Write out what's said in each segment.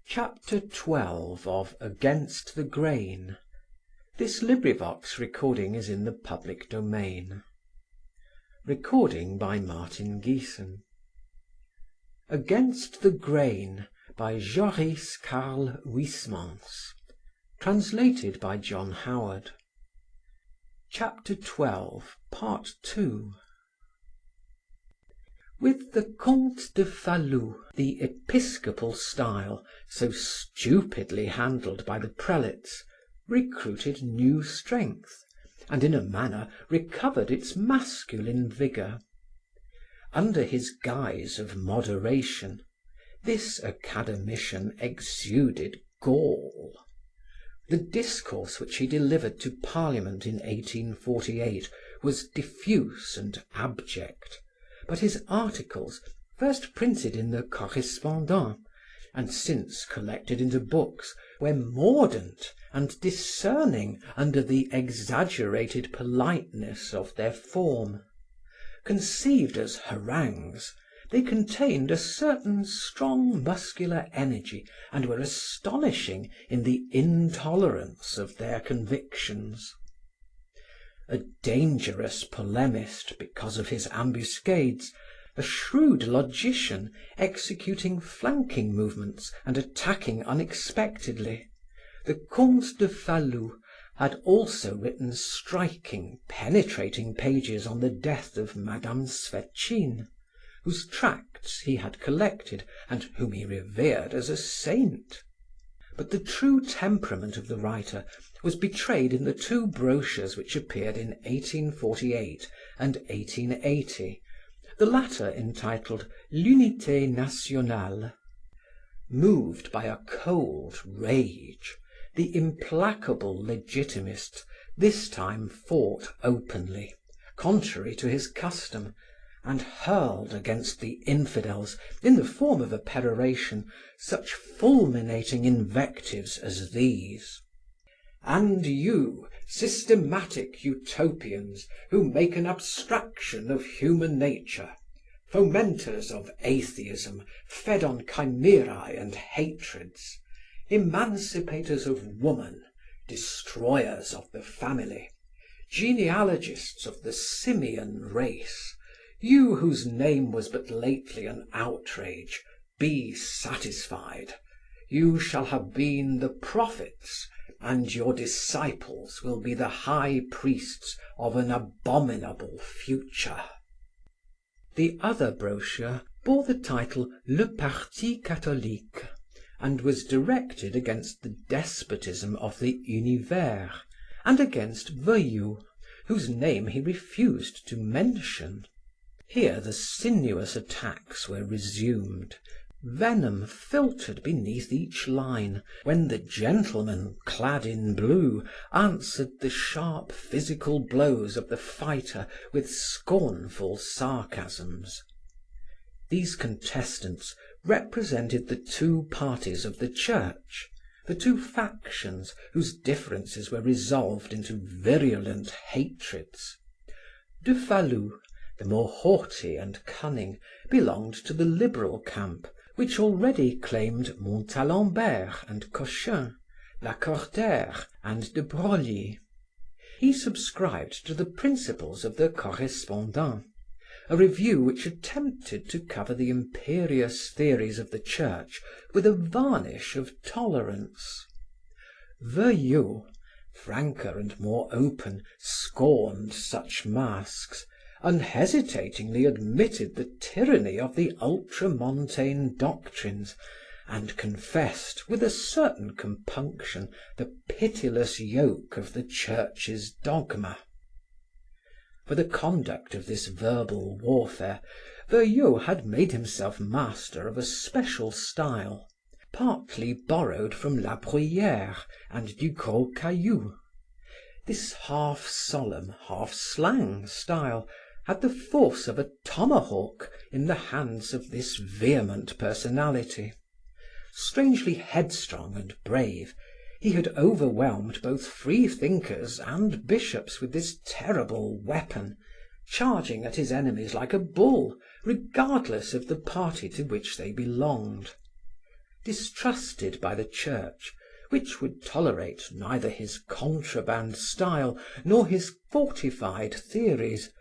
Chapter 12 of Against the Grain. This recording is in the public domain. Recording by Martin Geeson. Against the Grain by Joris, Karl, Huysmans. Translated by John Howard. Chapter 12, Part 2. With the Comte de Falloux, the episcopal style, so stupidly handled by the prelates, recruited new strength, and in a manner recovered its masculine vigour. Under his guise of moderation, this academician exuded gall. The discourse which he delivered to Parliament in 1848 was diffuse and abject, but his articles, first printed in the Correspondant, and since collected into books, were mordant and discerning under the exaggerated politeness of their form. Conceived as harangues, they contained a certain strong muscular energy and were astonishing in the intolerance of their convictions. A dangerous polemist because of his ambuscades, a shrewd logician executing flanking movements and attacking unexpectedly, the Comte de Falloux had also written striking, penetrating pages on the death of Madame Swetchine, whose tracts he had collected and whom he revered as a saint. But the true temperament of the writer was betrayed in the two brochures which appeared in 1848 and 1880, the latter entitled L'Unité Nationale. Moved by a cold rage, the implacable Legitimists this time fought openly, contrary to his custom, and hurled against the infidels, in the form of a peroration, such fulminating invectives as these: "And you, systematic utopians, who make an abstraction of human nature, fomenters of atheism fed on chimerae and hatreds, emancipators of woman, destroyers of the family, genealogists of the simian race, you whose name was but lately an outrage, be satisfied. You shall have been the prophets, and your disciples will be the high priests of an abominable future." The other brochure bore the title Le Parti Catholique, and was directed against the despotism of the Univers and against Veuillot, whose name he refused to mention. Here the sinuous attacks were resumed. Venom filtered beneath each line, when the gentleman clad in blue answered the sharp physical blows of the fighter with scornful sarcasms. These contestants represented the two parties of the church, the two factions whose differences were resolved into virulent hatreds. De Falloux, the more haughty and cunning, belonged to the liberal camp, which already claimed Montalembert and Cochin, Lacordaire and de Broglie. He subscribed to the principles of the Correspondant, a review which attempted to cover the imperious theories of the Church with a varnish of tolerance. Veuillot, franker and more open, scorned such masks, unhesitatingly admitted the tyranny of the ultramontane doctrines, and confessed with a certain compunction the pitiless yoke of the Church's dogma. For the conduct of this verbal warfare, Veuillot had made himself master of a special style, partly borrowed from La Bruyere and Du Gros Caillou. This half solemn, half slang style had the force of a tomahawk in the hands of this vehement personality. Strangely headstrong and brave, he had overwhelmed both free thinkers and bishops with this terrible weapon, charging at his enemies like a bull, regardless of the party to which they belonged. distrusted by the Church, which would tolerate neither his contraband style nor his fortified theories,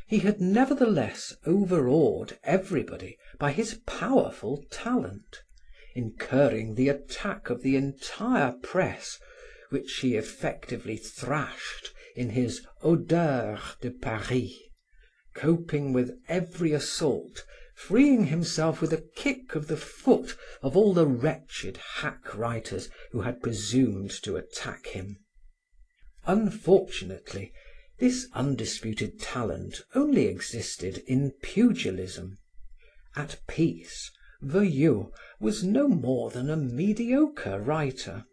he had nevertheless overawed everybody by his powerful talent, incurring the attack of the entire press, which he effectively thrashed in his Odeurs de Paris, coping with every assault, freeing himself with a kick of the foot of all the wretched hack writers who had presumed to attack him. Unfortunately, this undisputed talent only existed in pugilism. At peace, Veuillot was no more than a mediocre writer.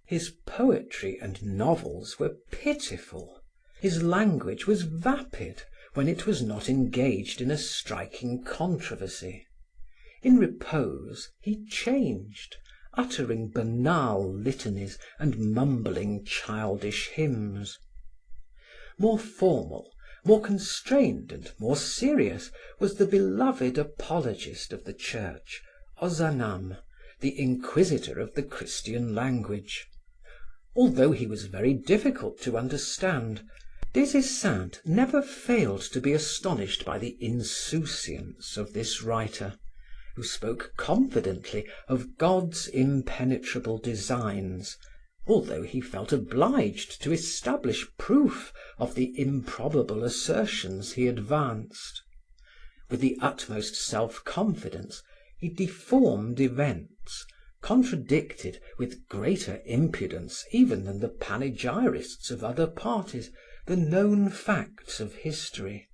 His poetry and novels were pitiful. His language was vapid when it was not engaged in a striking controversy. In repose he changed, uttering banal litanies and mumbling childish hymns. More formal, more constrained and more serious was the beloved apologist of the Church, Ozanam, the inquisitor of the Christian language. Although he was very difficult to understand, Des Esseintes never failed to be astonished by the insouciance of this writer, who spoke confidently of God's impenetrable designs, although he felt obliged to establish proof of the improbable assertions he advanced. With the utmost self-confidence, he deformed events, contradicted with greater impudence even than the panegyrists of other parties the known facts of history,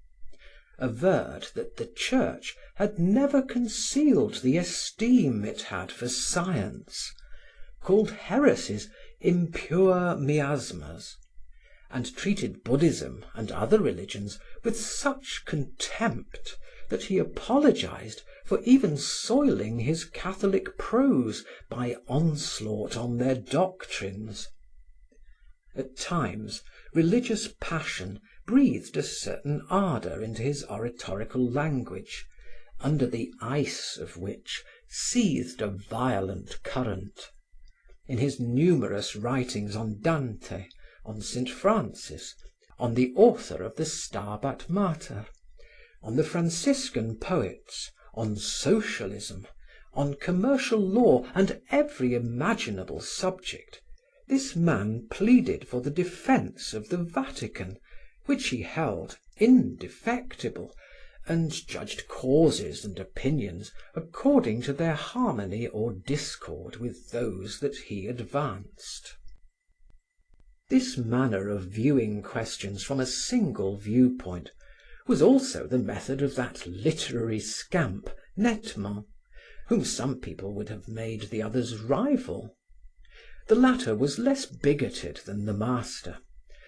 averred that the Church had never concealed the esteem it had for science, called heresies impure miasmas, and treated Buddhism and other religions with such contempt that he apologized for even soiling his Catholic prose by onslaught on their doctrines. At times, religious passion breathed a certain ardor into his oratorical language, under the ice of which seethed a violent current. In his numerous writings on Dante, on St. Francis, on the author of the Stabat Mater, on the Franciscan poets, on socialism, on commercial law and every imaginable subject, this man pleaded for the defense of the Vatican, which he held indefectible, and judged causes and opinions according to their harmony or discord with those that he advanced. This manner of viewing questions from a single viewpoint was also the method of that literary scamp, Nettement, whom some people would have made the other's rival. The latter was less bigoted than the master,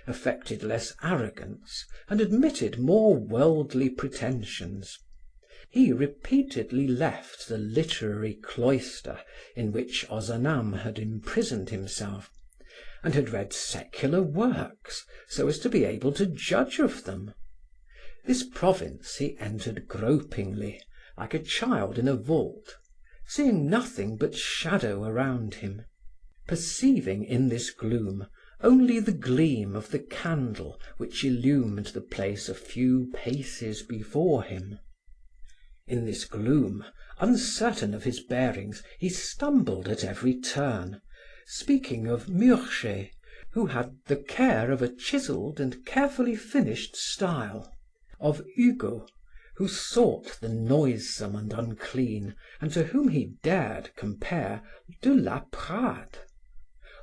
affected less arrogance, and admitted more worldly pretensions. He repeatedly left the literary cloister in which Ozanam had imprisoned himself, and had read secular works so as to be able to judge of them. This province he entered gropingly, like a child in a vault, seeing nothing but shadow around him, perceiving in this gloom only the gleam of the candle which illumined the place a few paces before him. In this gloom, uncertain of his bearings, he stumbled at every turn, speaking of Murger, who had the care of a chiseled and carefully finished style, of Hugo, who sought the noisome and unclean, and to whom he dared compare de la Prade,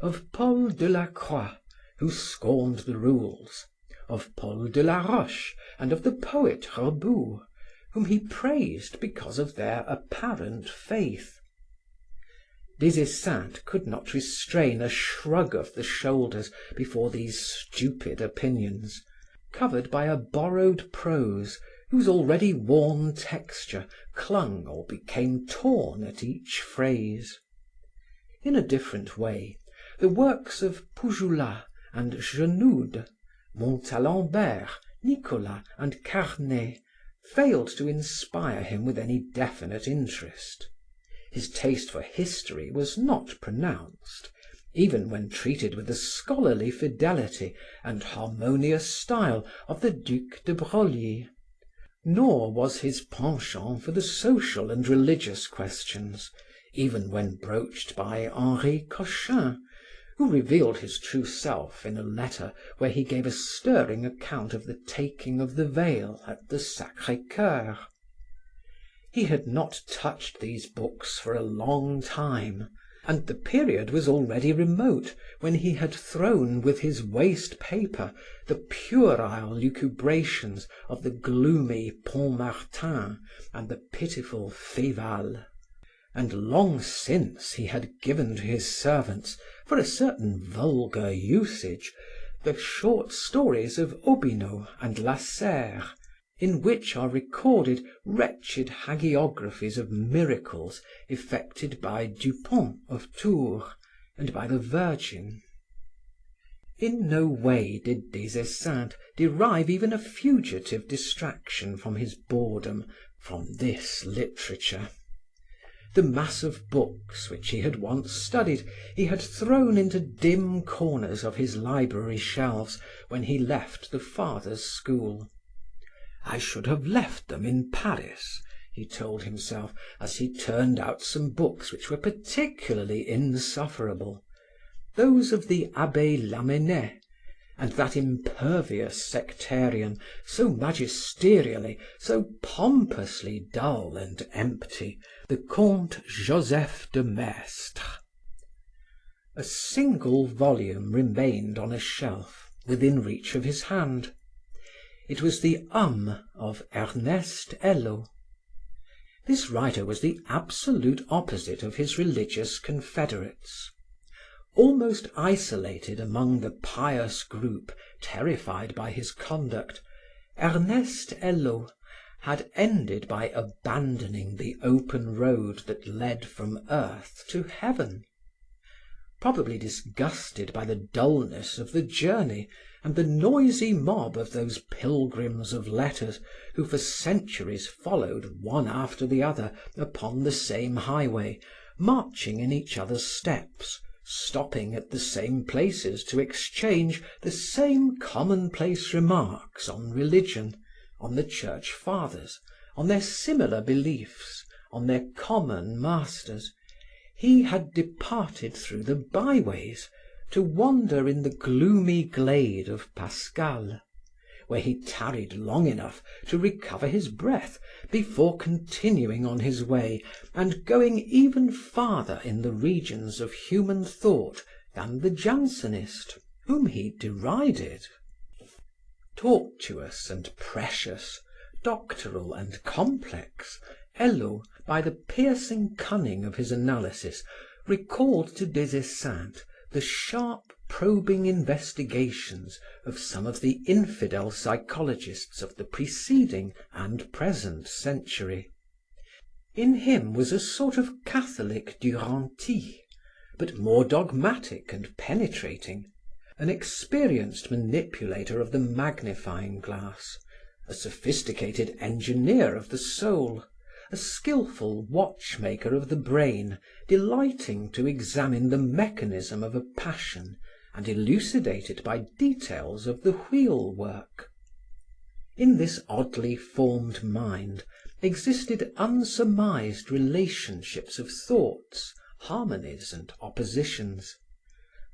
of Paul de la Croix, who scorned the rules, of Paul de la Roche and of the poet Rebou, whom he praised because of their apparent faith. Des Esseintes could not restrain a shrug of the shoulders before these stupid opinions, covered by a borrowed prose whose already worn texture clung or became torn at each phrase. In a different way, the works of Poujoulat and Genoude, Montalembert, Nicolas and Carnet failed to inspire him with any definite interest. His taste for history was not pronounced, even when treated with the scholarly fidelity and harmonious style of the Duc de Broglie. Nor was his penchant for the social and religious questions, even when broached by Henri Cochin, who revealed his true self in a letter where he gave a stirring account of the taking of the veil at the Sacre-Coeur. He had not touched these books for a long time, and the period was already remote when he had thrown with his waste paper the puerile lucubrations of the gloomy Pontmartin and the pitiful Féval. And long since he had given to his servants, for a certain vulgar usage, the short stories of Aubineau and Lasserre, in which are recorded wretched hagiographies of miracles effected by Dupont of Tours and by the Virgin. In no way did Des Esseintes derive even a fugitive distraction from his boredom from this literature. The mass of books which he had once studied he had thrown into dim corners of his library shelves when he left the Fathers' school. I should have left them in Paris, he told himself as he turned out some books which were particularly insufferable, those of the Abbe Lamennais, and that impervious sectarian, so magisterially, so pompously dull and empty, the Comte Joseph de Maistre. A single volume remained on a shelf, within reach of his hand. It was the of Ernest Hello. This writer was the absolute opposite of his religious confederates. Almost isolated among the pious group terrified by his conduct, Ernest Hello had ended by abandoning the open road that led from earth to heaven. Probably disgusted by the dullness of the journey and the noisy mob of those pilgrims of letters who for centuries followed one after the other upon the same highway, marching in each other's steps, stopping at the same places to exchange the same commonplace remarks on religion, on the church fathers, on their similar beliefs, on their common masters, he had departed through the byways to wander in the gloomy glade of Pascal, where he tarried long enough to recover his breath before continuing on his way and going even farther in the regions of human thought than the Jansenist, whom he derided. Tortuous and precious, doctoral and complex, Hello, by the piercing cunning of his analysis, recalled to Des Esseintes the sharp, probing investigations of some of the infidel psychologists of the preceding and present century. In him was a sort of Catholic Duranty, but more dogmatic and penetrating, an experienced manipulator of the magnifying glass, a sophisticated engineer of the soul, a skillful watchmaker of the brain, delighting to examine the mechanism of a passion and elucidate it by details of the wheel work. In this oddly formed mind existed unsurmised relationships of thoughts, harmonies and oppositions.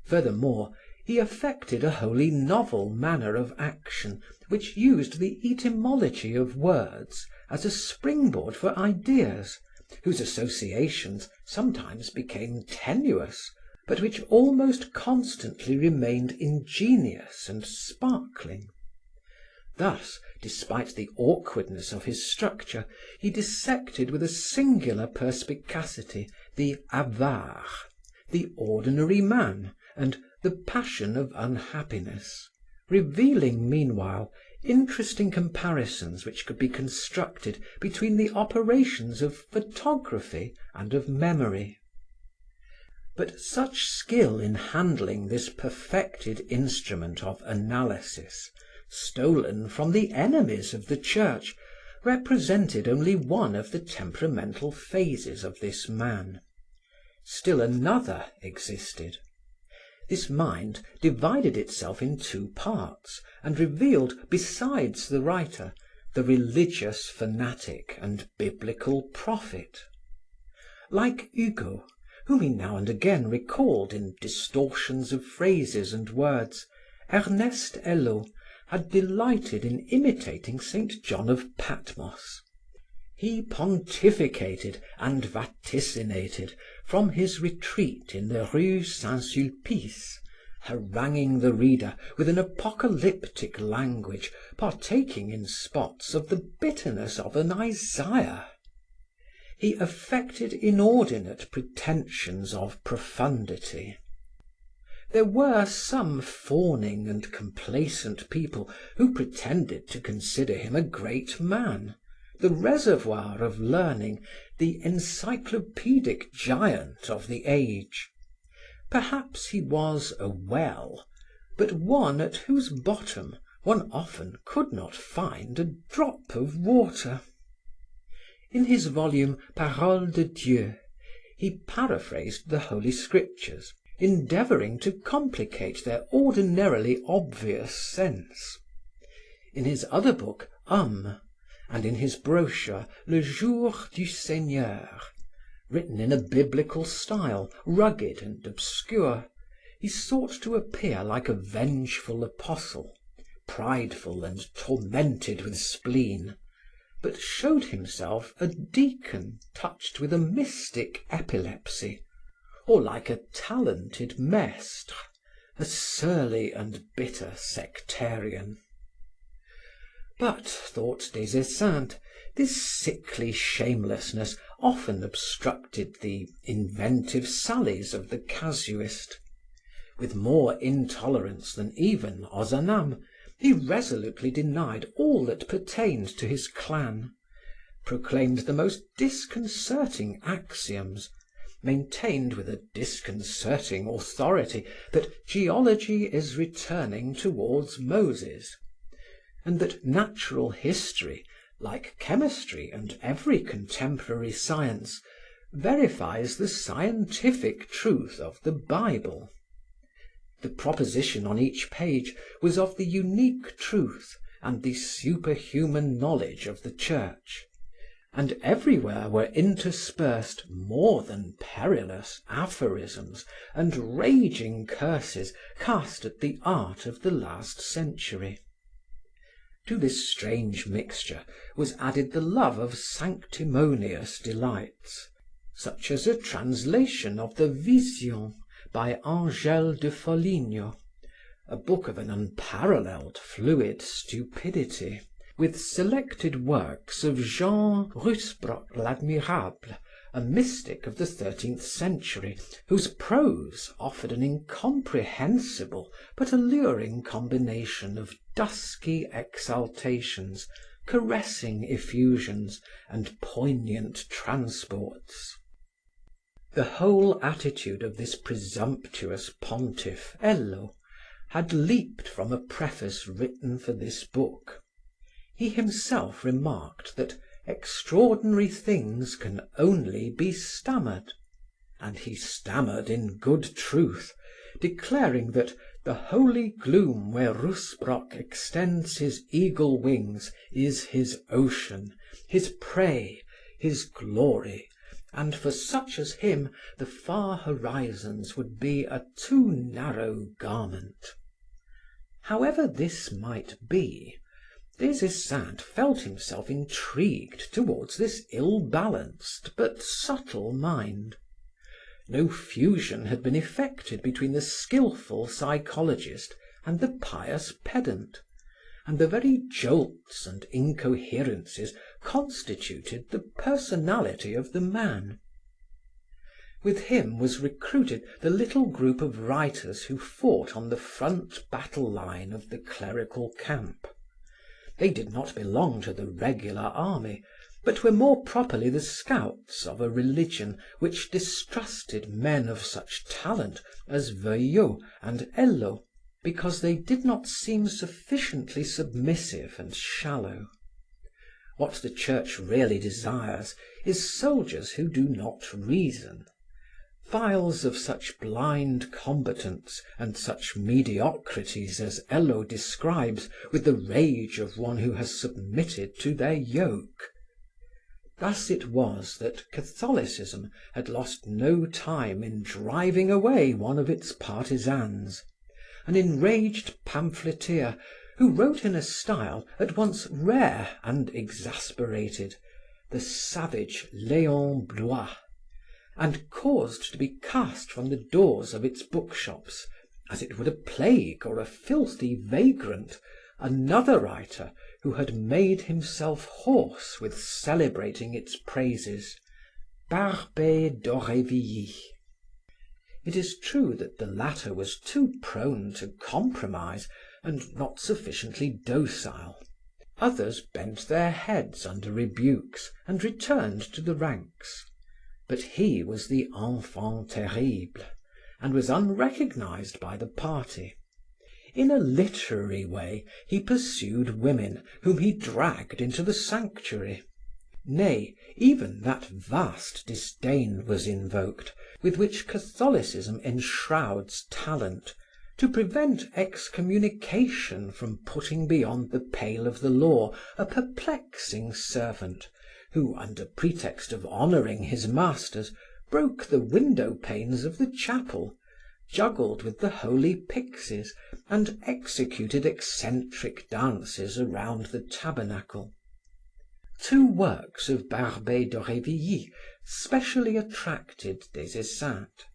Furthermore, he affected a wholly novel manner of action which used the etymology of words as a springboard for ideas, whose associations sometimes became tenuous, but which almost constantly remained ingenious and sparkling. Thus, despite the awkwardness of his structure, he dissected with a singular perspicacity the avare, the ordinary man, and the passion of unhappiness, revealing meanwhile interesting comparisons which could be constructed between the operations of photography and of memory. But such skill in handling this perfected instrument of analysis, stolen from the enemies of the church, represented only one of the temperamental phases of this man. Still another existed. This mind divided itself in two parts and revealed, besides the writer, the religious fanatic and biblical prophet. Like Hugo, whom he now and again recalled in distortions of phrases and words, Ernest Hello had delighted in imitating Saint John of Patmos. He pontificated and vaticinated from his retreat in the Rue Saint-Sulpice, haranguing the reader with an apocalyptic language partaking in spots of the bitterness of an Isaiah. He affected inordinate pretensions of profundity. There were some fawning and complacent people who pretended to consider him a great man, the reservoir of learning, the encyclopedic giant of the age. Perhaps he was a well, but one at whose bottom one often could not find a drop of water. In his volume Paroles de Dieu, he paraphrased the Holy Scriptures, endeavoring to complicate their ordinarily obvious sense. In his other book, Homme, and in his brochure, Le Jour du Seigneur, written in a biblical style, rugged and obscure, he sought to appear like a vengeful apostle, prideful and tormented with spleen, but showed himself a deacon touched with a mystic epilepsy, or like a talented maître, a surly and bitter sectarian. But, thought Des Esseintes, this sickly shamelessness often obstructed the inventive sallies of the casuist. With more intolerance than even Ozanam, he resolutely denied all that pertained to his clan, proclaimed the most disconcerting axioms, maintained with a disconcerting authority that geology is returning towards Moses, and that natural history, like chemistry and every contemporary science, verifies the scientific truth of the Bible. The proposition on each page was of the unique truth and the superhuman knowledge of the Church, and everywhere were interspersed more than perilous aphorisms and raging curses cast at the art of the last century. To this strange mixture was added the love of sanctimonious delights, such as a translation of the Vision by Angèle de Foligno, a book of an unparalleled fluid stupidity, with selected works of Jean Rusbrock l'Admirable, a mystic of the 13th century, whose prose offered an incomprehensible but alluring combination of dusky exaltations, caressing effusions, and poignant transports. The whole attitude of this presumptuous pontiff, Hello, had leaped from a preface written for this book. He himself remarked that extraordinary things can only be stammered, and he stammered in good truth, declaring that the holy gloom where Rusbrock extends his eagle wings is his ocean, his prey, his glory, and for such as him the far horizons would be a too narrow garment. However this might be, Des Esseintes felt himself intrigued towards this ill-balanced but subtle mind. No fusion had been effected between the skillful psychologist and the pious pedant, and the very jolts and incoherencies constituted the personality of the man. With him was recruited the little group of writers who fought on the front battle line of the clerical camp. They did not belong to the regular army, but were more properly the scouts of a religion which distrusted men of such talent as Veuillot and Hello, because they did not seem sufficiently submissive and shallow. What the Church really desires is soldiers who do not reason. Files of such blind combatants and such mediocrities as Hello describes with the rage of one who has submitted to their yoke. Thus it was that Catholicism had lost no time in driving away one of its partisans, an enraged pamphleteer who wrote in a style at once rare and exasperated, the savage Léon Blois, and caused to be cast from the doors of its bookshops, as it would a plague or a filthy vagrant, another writer who had made himself hoarse with celebrating its praises, Barbey d'Aurevilly. It is true that the latter was too prone to compromise and not sufficiently docile. Others bent their heads under rebukes and returned to the ranks. But he was the enfant terrible and was unrecognized by the party. In a literary way, he pursued women whom he dragged into the sanctuary. Nay, even that vast disdain was invoked with which Catholicism enshrouds talent, to prevent excommunication from putting beyond the pale of the law a perplexing servant, who, under pretext of honoring his masters, broke the window panes of the chapel, juggled with the holy pyxes, and executed eccentric dances around the tabernacle. Two works of Barbey d'Aurevilly specially attracted Des Esseintes,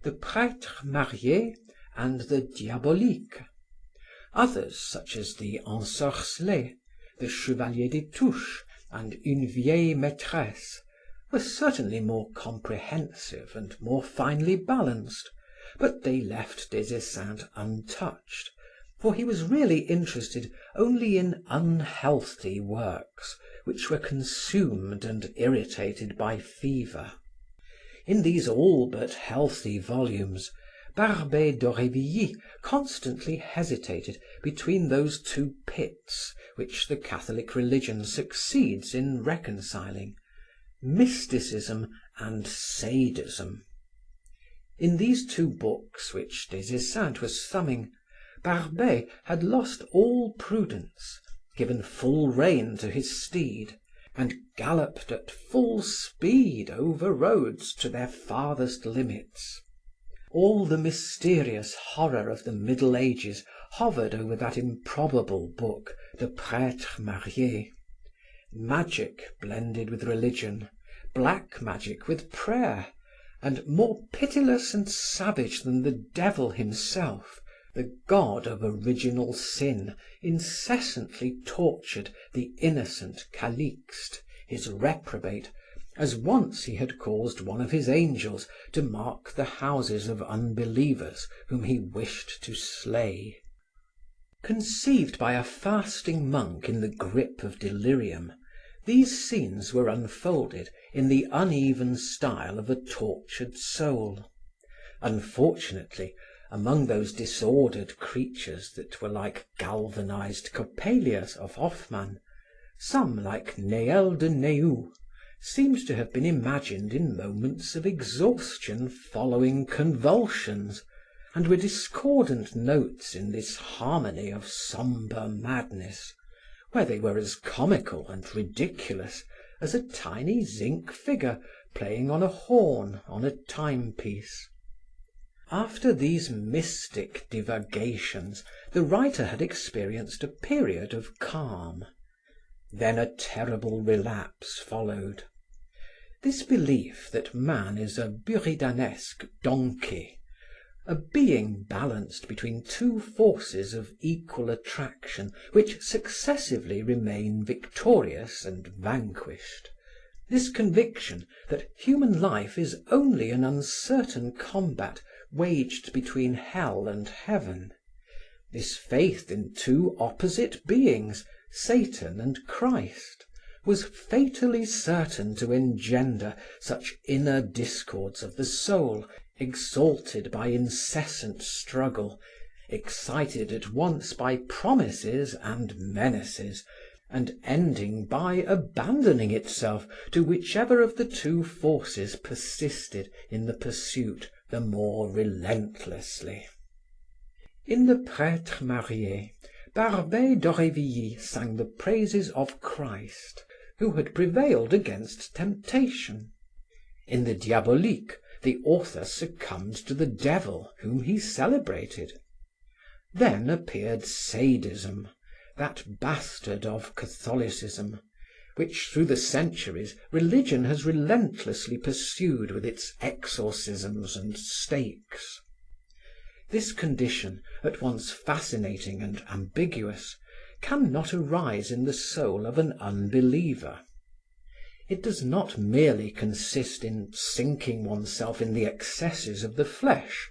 the Prêtre Marié and the Diabolique. Others, such as the Ensorcelé, the Chevalier des Touches, and Une Vieille Maîtresse, were certainly more comprehensive and more finely balanced, but they left Des Esseintes untouched, for he was really interested only in unhealthy works, which were consumed and irritated by fever. In these all but healthy volumes, Barbey d'Aurevilly constantly hesitated between those two pits which the Catholic religion succeeds in reconciling: mysticism and sadism. In these two books which Des Esseintes was thumbing, Barbey had lost all prudence, given full rein to his steed, and galloped at full speed over roads to their farthest limits. All the mysterious horror of the Middle Ages hovered over that improbable book, the Prêtre Marié. Magic blended with religion, black magic with prayer, and more pitiless and savage than the devil himself, the god of original sin incessantly tortured the innocent Calixte, his reprobate, as once he had caused one of his angels to mark the houses of unbelievers whom he wished to slay. Conceived by a fasting monk in the grip of delirium, these scenes were unfolded in the uneven style of a tortured soul. Unfortunately, among those disordered creatures that were like galvanized Coppelias of Hoffmann, some, like Néel de Néou, seemed to have been imagined in moments of exhaustion following convulsions, and were discordant notes in this harmony of sombre madness, where they were as comical and ridiculous as a tiny zinc figure playing on a horn on a timepiece. After these mystic divagations, the writer had experienced a period of calm. Then a terrible relapse followed. This belief that man is a buridanesque donkey, a being balanced between two forces of equal attraction which successively remain victorious and vanquished, this conviction that human life is only an uncertain combat waged between hell and heaven, this faith in two opposite beings, Satan and Christ, was fatally certain to engender such inner discords of the soul, exalted by incessant struggle, excited at once by promises and menaces, and ending by abandoning itself to whichever of the two forces persisted in the pursuit the more relentlessly. In the Prêtre Marié, Barbey d'Aurevilly sang the praises of Christ, who had prevailed against temptation. In the Diabolique, the author succumbed to the devil, whom he celebrated. Then appeared Sadism, that bastard of Catholicism, which through the centuries religion has relentlessly pursued with its exorcisms and stakes. This condition, at once fascinating and ambiguous, can not arise in the soul of an unbeliever. It does not merely consist in sinking oneself in the excesses of the flesh,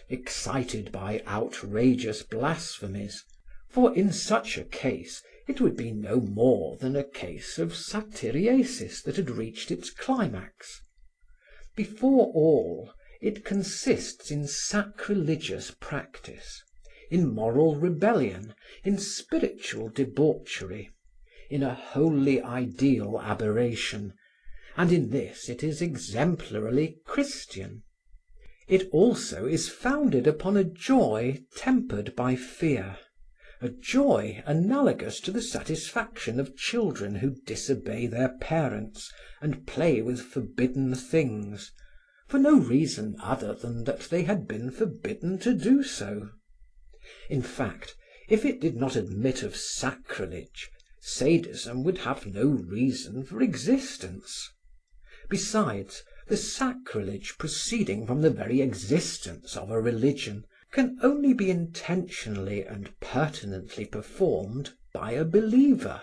excited by outrageous blasphemies, for in such a case it would be no more than a case of satiriesis that had reached its climax. Before all, it consists in sacrilegious practice, in moral rebellion, in spiritual debauchery, in a wholly ideal aberration, and in this it is exemplarily Christian. It also is founded upon a joy tempered by fear, a joy analogous to the satisfaction of children who disobey their parents and play with forbidden things, for no reason other than that they had been forbidden to do so. In fact, if it did not admit of sacrilege, sadism would have no reason for existence. Besides, the sacrilege proceeding from the very existence of a religion can only be intentionally and pertinently performed by a believer,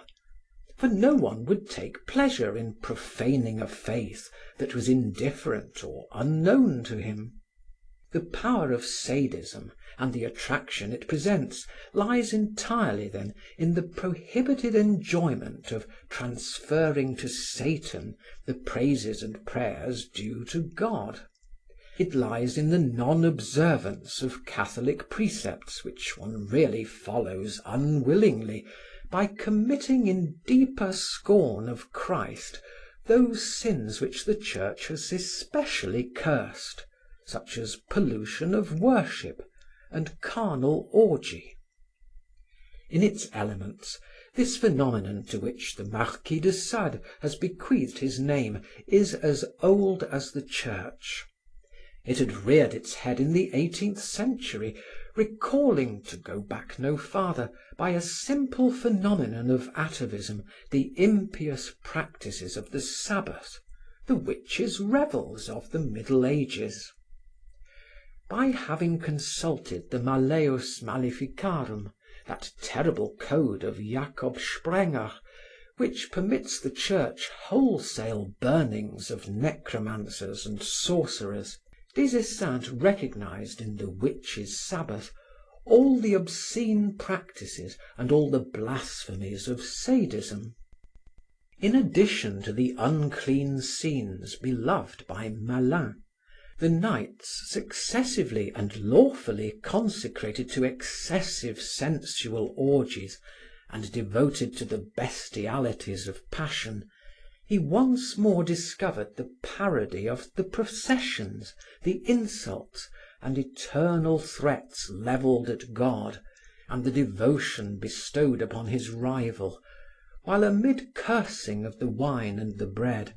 for no one would take pleasure in profaning a faith that was indifferent or unknown to him. The power of sadism and the attraction it presents lies entirely, then, in the prohibited enjoyment of transferring to Satan the praises and prayers due to God. It lies in the non-observance of Catholic precepts which one really follows unwillingly, by committing in deeper scorn of Christ those sins which the Church has especially cursed, such as pollution of worship and carnal orgy. In its elements, this phenomenon to which the Marquis de Sade has bequeathed his name is as old as the Church. It had reared its head in the 18th century, recalling, to go back no farther, by a simple phenomenon of atavism, the impious practices of the Sabbath, the witches' revels of the Middle Ages. By having consulted the Malleus Maleficarum, that terrible code of Jacob Sprenger, which permits the Church wholesale burnings of necromancers and sorcerers, Des Esseintes recognized in the witches' Sabbath all the obscene practices and all the blasphemies of sadism. In addition to the unclean scenes beloved by Malin, the nights successively and lawfully consecrated to excessive sensual orgies and devoted to the bestialities of passion, he once more discovered the parody of the processions, the insults, and eternal threats levelled at God, and the devotion bestowed upon his rival, while amid cursing of the wine and the bread,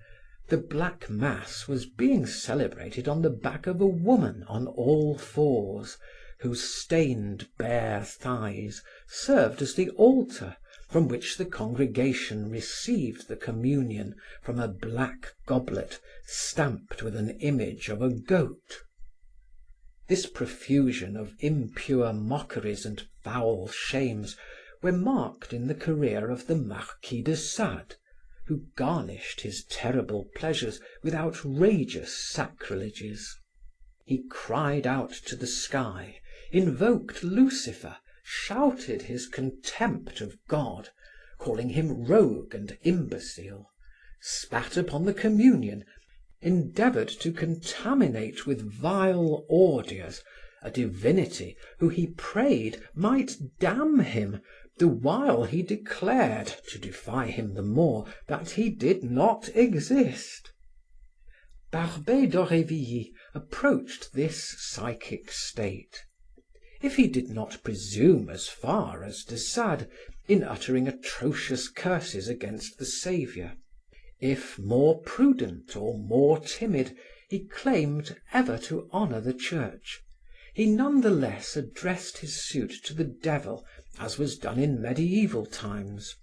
the Black Mass was being celebrated on the back of a woman on all fours, whose stained bare thighs served as the altar from which the congregation received the communion from a black goblet stamped with an image of a goat. This profusion of impure mockeries and foul shames were marked in the career of the Marquis de Sade, who garnished his terrible pleasures with outrageous sacrileges. He cried out to the sky, invoked Lucifer, shouted his contempt of God, calling him rogue and imbecile, spat upon the communion, endeavored to contaminate with vile ordures a divinity who he prayed might damn him the while he declared, to defy him the more, that he did not exist. Barbey d'Aurevilly approached this psychic state. If he did not presume as far as de Sade in uttering atrocious curses against the Saviour, if, more prudent or more timid, he claimed ever to honour the Church, he none the less addressed his suit to the devil as was done in medieval times,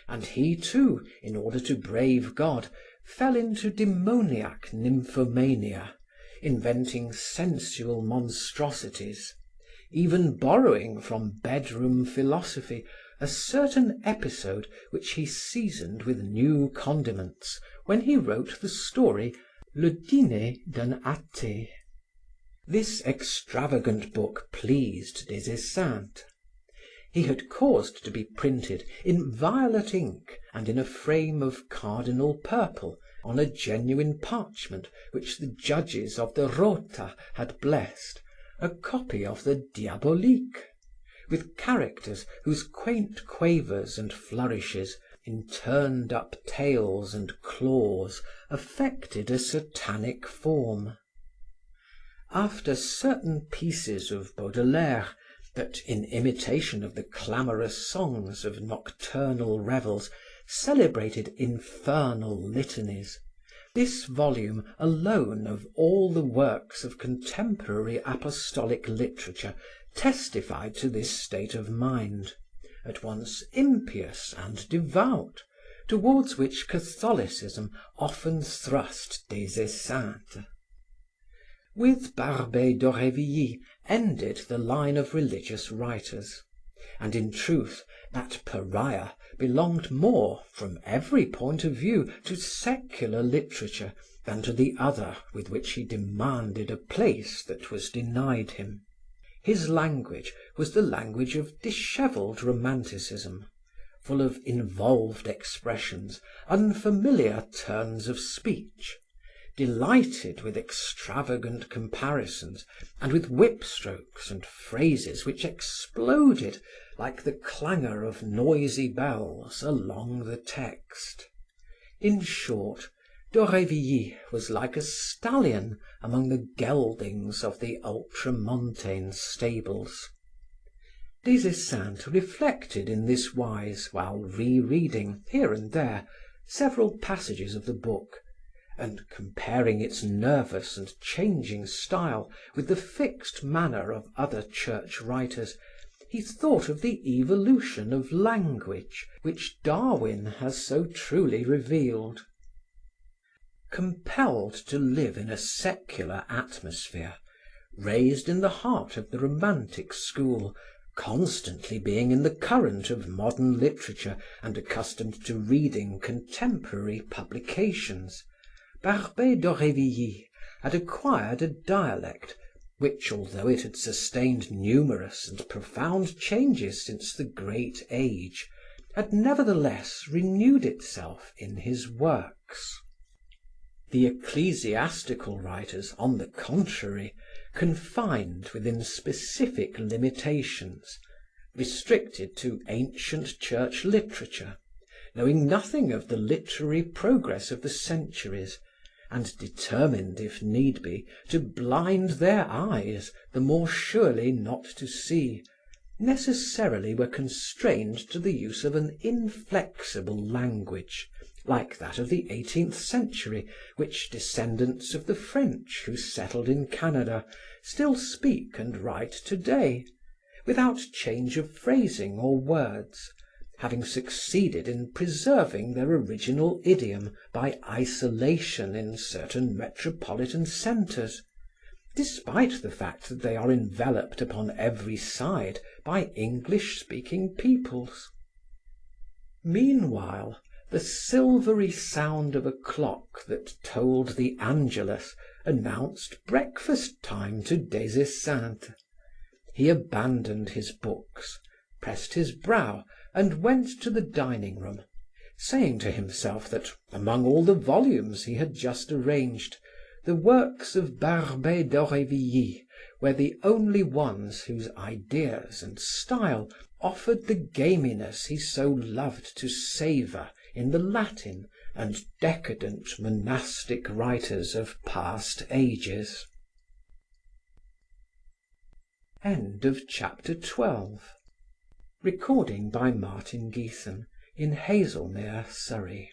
and he too, in order to brave God, fell into demoniac nymphomania, inventing sensual monstrosities, even borrowing from bedroom philosophy a certain episode which he seasoned with new condiments when he wrote the story Le Dîner d'un Athée. This extravagant book pleased Des Esseintes. He had caused to be printed in violet ink and in a frame of cardinal purple on a genuine parchment which the judges of the Rota had blessed, a copy of the Diabolique, with characters whose quaint quavers and flourishes in turned up tails and claws affected a satanic form. After certain pieces of Baudelaire that, in imitation of the clamorous songs of nocturnal revels, celebrated infernal litanies, this volume alone of all the works of contemporary apostolic literature testified to this state of mind, at once impious and devout, towards which Catholicism often thrust Des Esseintes. With Barbey d'Aurevilly ended the line of religious writers, and in truth that pariah belonged more, from every point of view, to secular literature than to the other with which he demanded a place that was denied him. His language was the language of dishevelled romanticism, full of involved expressions, unfamiliar turns of speech, delighted with extravagant comparisons and with whip strokes and phrases which exploded like the clangor of noisy bells along the text. In short, d'Aurevilly was like a stallion among the geldings of the ultramontane stables. Des Esseintes reflected in this wise while re-reading, here and there, several passages of the book, and comparing its nervous and changing style with the fixed manner of other church writers, he thought of the evolution of language which Darwin has so truly revealed. Compelled to live in a secular atmosphere, raised in the heart of the Romantic school, constantly being in the current of modern literature and accustomed to reading contemporary publications, Barbey d'Aurevilly had acquired a dialect which, although it had sustained numerous and profound changes since the Great Age, had nevertheless renewed itself in his works. The ecclesiastical writers, on the contrary, confined within specific limitations, restricted to ancient church literature, knowing nothing of the literary progress of the centuries, and determined, if need be, to blind their eyes the more surely not to see, necessarily were constrained to the use of an inflexible language, like that of the 18th century, which descendants of the French who settled in Canada still speak and write today, without change of phrasing or words, having succeeded in preserving their original idiom by isolation in certain metropolitan centers, despite the fact that they are enveloped upon every side by English-speaking peoples. Meanwhile, the silvery sound of a clock that tolled the Angelus announced breakfast time to Des Esseintes. He abandoned his books, pressed his brow, and went to the dining room, saying to himself that, among all the volumes he had just arranged, the works of Barbey d'Aurevilly were the only ones whose ideas and style offered the gaminess he so loved to savour in the Latin and decadent monastic writers of past ages. Chapter 13. Recording by Martin Geeson in Hazelmere, Surrey.